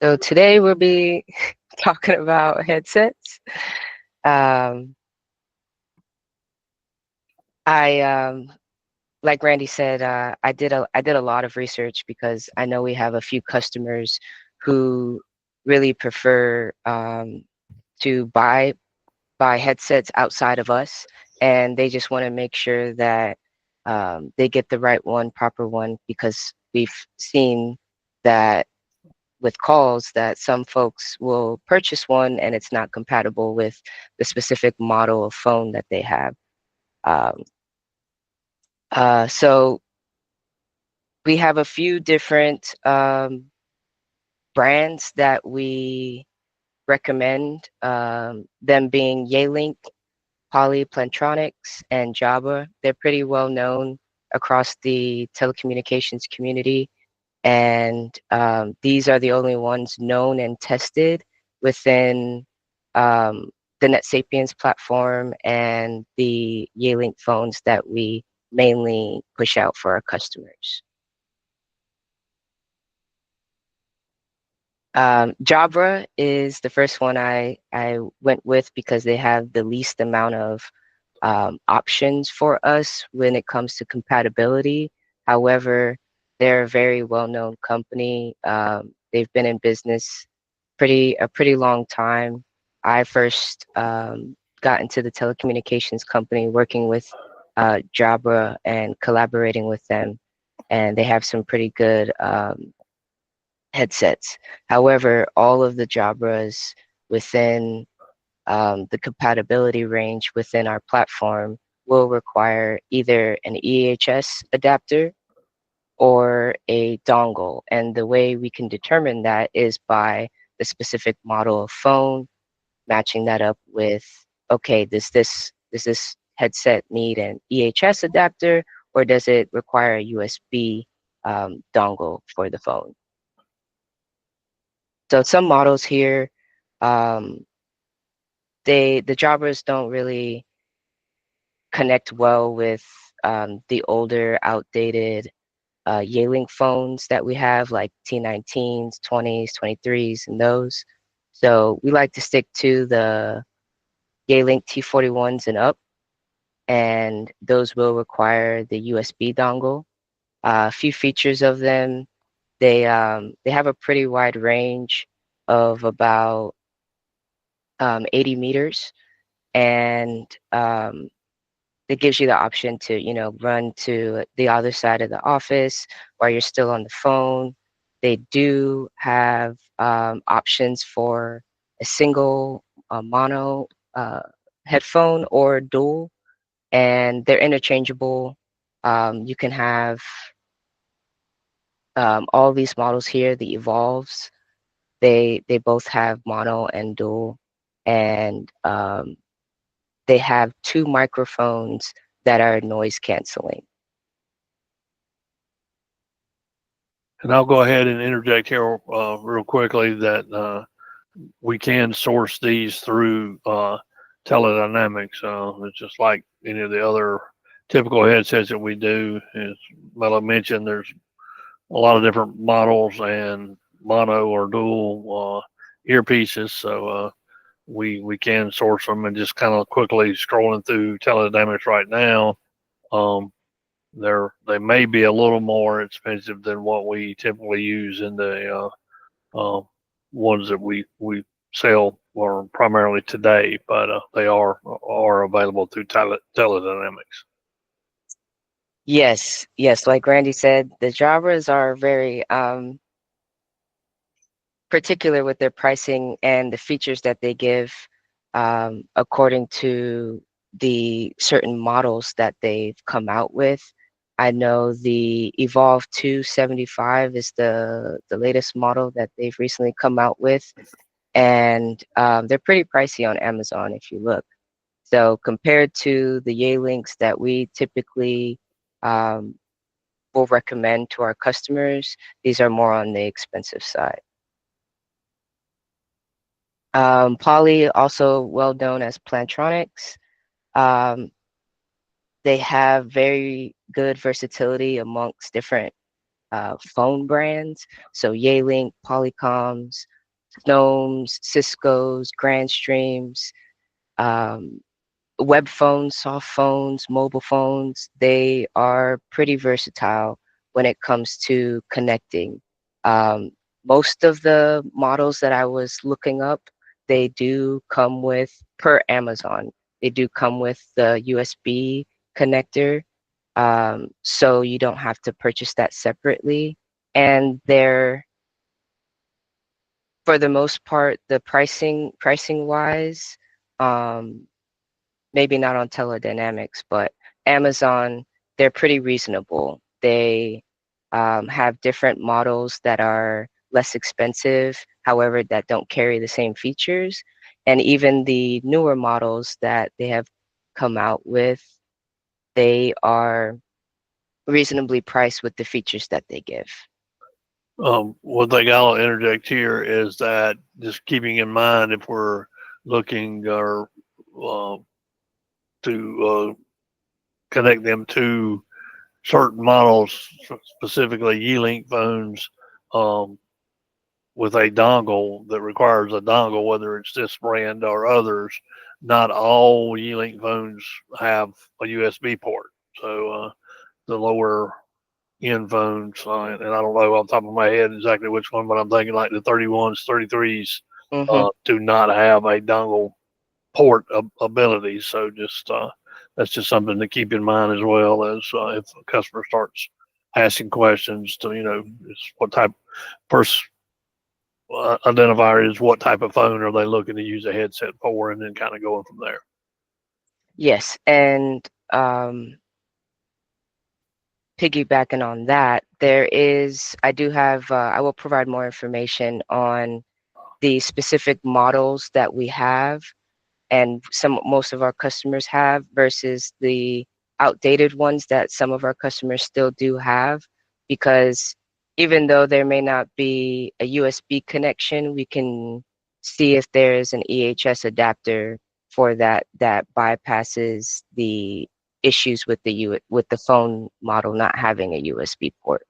So today we'll be talking about headsets. Um, I like Randy said, I did a lot of research because I know we have a few customers who really prefer to buy headsets outside of us, and they just want to make sure that they get the right one, proper one, because we've seen that with calls that some folks will purchase one and it's not compatible with the specific model of phone that they have. Um, so we have a few different brands that we recommend, them being Yealink, Plantronics, and Jabra. They're pretty well known across the telecommunications community, and these are the only ones known and tested within um, the NetSapiens platform and the Yealink phones that we mainly push out for our customers. Jabra is the first one I went with because they have the least amount of options for us when it comes to compatibility. However, they're a very well-known company. They've been in business a pretty long time. I first got into the telecommunications company working with Jabra and collaborating with them, and they have some pretty good headsets. However, all of the Jabras within the compatibility range within our platform will require either an EHS adapter or a dongle. And the way we can determine that is by the specific model of phone, matching that up with, okay, does this headset need an EHS adapter, or does it require a USB dongle for the phone? So some models here, um, the jobbers don't really connect well with the older, outdated Yealink phones that we have, like T19s, 20s, 23s, and those. So we like to stick to the Yealink T41s and up, and those will require the USB dongle. A few features of them, they have a pretty wide range of about 80 meters, and it gives you the option to, run to the other side of the office while you're still on the phone. They do have options for a single mono headphone or dual, and they're interchangeable. You can have all these models here, the Evolves. They both have mono and dual, and they have two microphones that are noise canceling. And I'll go ahead and interject here real quickly that we can source these through teledynamics. It's just like any of the other typical headsets that we do. As Melo mentioned, there's a lot of different models and mono or dual earpieces. So we can source them, and just kind of quickly scrolling through teledynamics right now. Um, they may be a little more expensive than what we typically use in the ones that we sell or primarily today, but they are available through teledynamics. Yes, yes, like Randy said, the Jabras are very particular with their pricing and the features that they give according to the certain models that they've come out with. I know the Evolve 275 is the latest model that they've recently come out with, and they're pretty pricey on Amazon if you look. So compared to the Yealinks that we typically um, will recommend to our customers, these are more on the expensive side. Poly, also well known as Plantronics, um, they have very good versatility amongst different phone brands. So Yealink, Polycoms, Gnomes, Cisco's, Grandstreams, um, web phones, soft phones, mobile phones, they are pretty versatile when it comes to connecting. Um, Most of the models that I was looking up, they do come with, per Amazon, they do come with the USB connector. So you don't have to purchase that separately. And they're, for the most part, the pricing wise, um, maybe not on teledynamics, but Amazon, they're pretty reasonable. They have different models that are less expensive, however, that don't carry the same features. And even the newer models that they have come out with, they are reasonably priced with the features that they give. One thing I'll interject here is that just keeping in mind if we're looking or uh, to connect them to certain models, specifically Yealink phones, um, with a dongle that requires a dongle, whether it's this brand or others. Not all Yealink phones have a USB port. So the lower end phones, and I don't know off the top of my head exactly which one, but I'm thinking like the 31s, 33s Hmm. do not have a dongle port ability. So just that's just something to keep in mind as well as if a customer starts asking questions to what type first identifier is what type of phone are they looking to use a headset for, and then kind of going from there. Yes, and piggybacking on that, I do have, I will provide more information on the specific models that we have and most of our customers have versus the outdated ones that some of our customers still do have, because even though there may not be a USB connection, we can see if there is an EHS adapter for that bypasses the issues with with the phone model not having a USB port.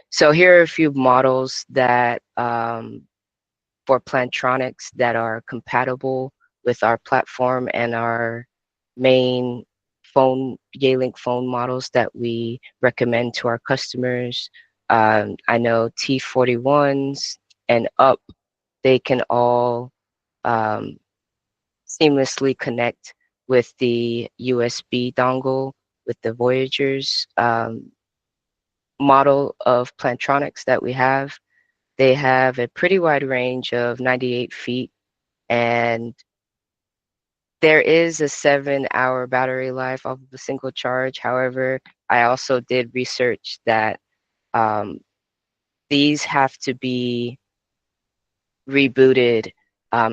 So here are a few models that for Plantronics that are compatible with our platform and our main Yealink phone models that we recommend to our customers. I know T41s and up, they can all um, seamlessly connect with the USB dongle with the Voyagers model of Plantronics that we have. They have a pretty wide range of 98 feet, and there is a 7-hour battery life off of a single charge. However, I also did research that um, these have to be rebooted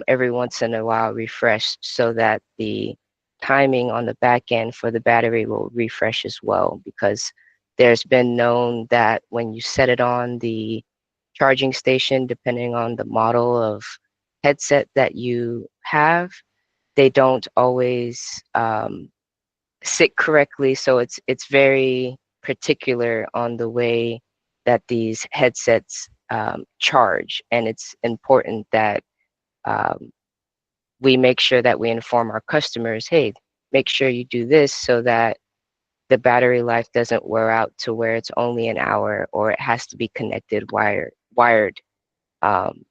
every once in a while, refreshed, so that the timing on the back end for the battery will refresh as well. Because there's been known that when you set it on the charging station, depending on the model of headset that you have, they don't always sit correctly. So it's very particular on the way that these headsets charge, and it's important that um, we make sure that we inform our customers, hey, make sure you do this so that the battery life doesn't wear out to where it's only an hour or it has to be connected wired. Um,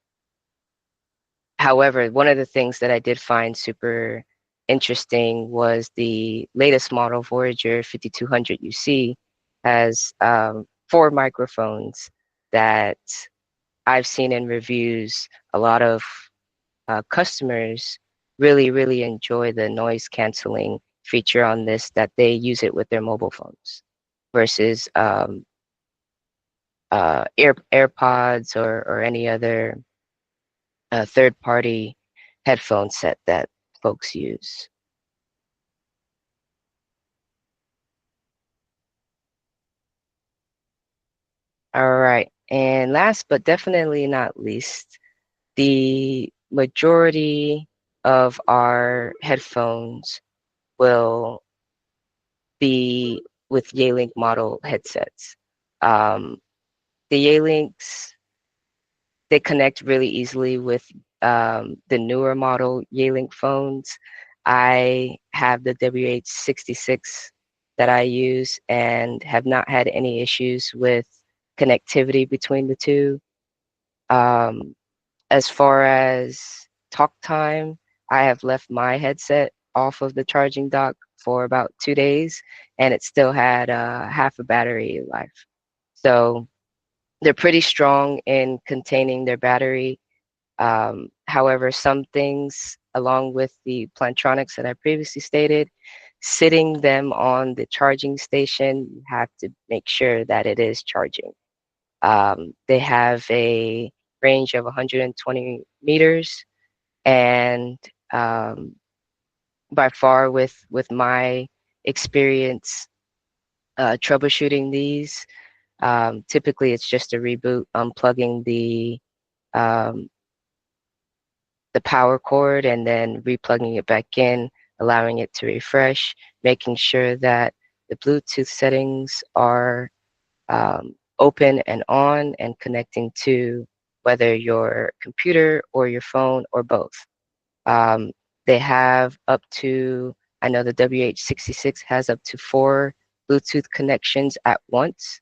However, one of the things that I did find super interesting was the latest model, Voyager 5200 UC, has 4 microphones that I've seen in reviews. A lot of customers really enjoy the noise canceling feature on this, that they use it with their mobile phones versus AirPods or any other third party headphone set that folks use. All right. And last but definitely not least, the majority of our headphones will be with Yealink model headsets. Um, the Yealinks, they connect really easily with the newer model Yealink phones. I have the WH66 that I use and have not had any issues with connectivity between the two. Um, as far as talk time, I have left my headset off of the charging dock for about 2 days, and it still had half a battery life. So they're pretty strong in containing their battery. However, some things, along with the Plantronics that I previously stated, sitting them on the charging station, you have to make sure that it is charging. They have a range of 120 meters, and um, by far, with my experience troubleshooting these, typically it's just a reboot, unplugging um, the power cord and then replugging it back in, allowing it to refresh, making sure that the Bluetooth settings are open and on and connecting to whether your computer or your phone or both. Um, they have up to, I know the WH66 has up to 4 Bluetooth connections at once.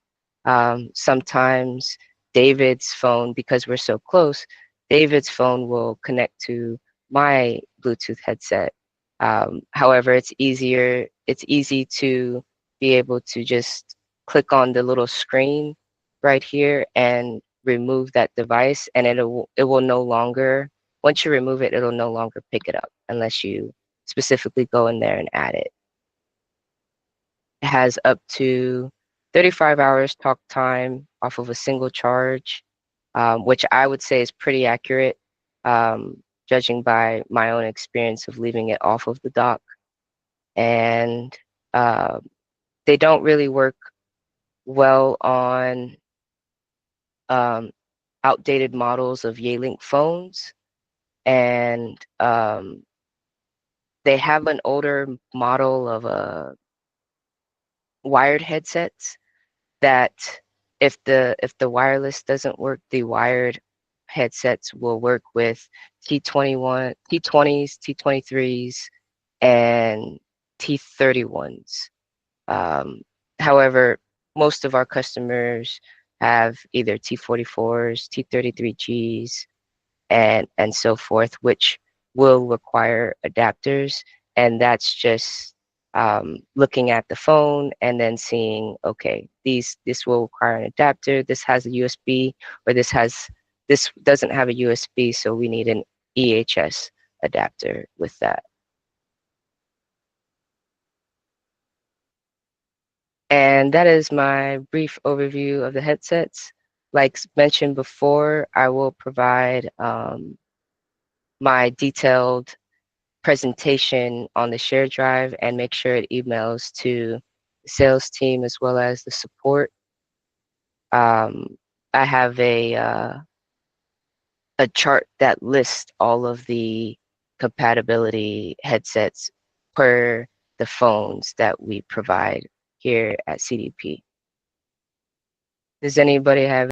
Sometimes David's phone, because we're so close, David's phone will connect to my Bluetooth headset. However, it's easy to be able to just click on the little screen right here and remove that device, and it will no longer, once you remove it, it'll no longer pick it up unless you specifically go in there and add it. It has up to 35 hours talk time off of a single charge, which I would say is pretty accurate, judging by my own experience of leaving it off of the dock. And uh, they don't really work well on um, outdated models of Yealink phones. And they have an older model of wired headsets that if the wireless doesn't work, the wired headsets will work with T21, T20s, T23s, and T31s. Um, However, most of our customers have either T44s, T33Gs, and so forth, which will require adapters. And that's just looking at the phone and then seeing, okay, this will require an adapter. This has a USB, or this doesn't have a USB, so we need an EHS adapter with that. And that is my brief overview of the headsets. Like mentioned before, I will provide my detailed presentation on the shared drive and make sure it emails to the sales team as well as the support. Um, I have a chart that lists all of the compatibility headsets per the phones that we provide here at CDP. Does anybody have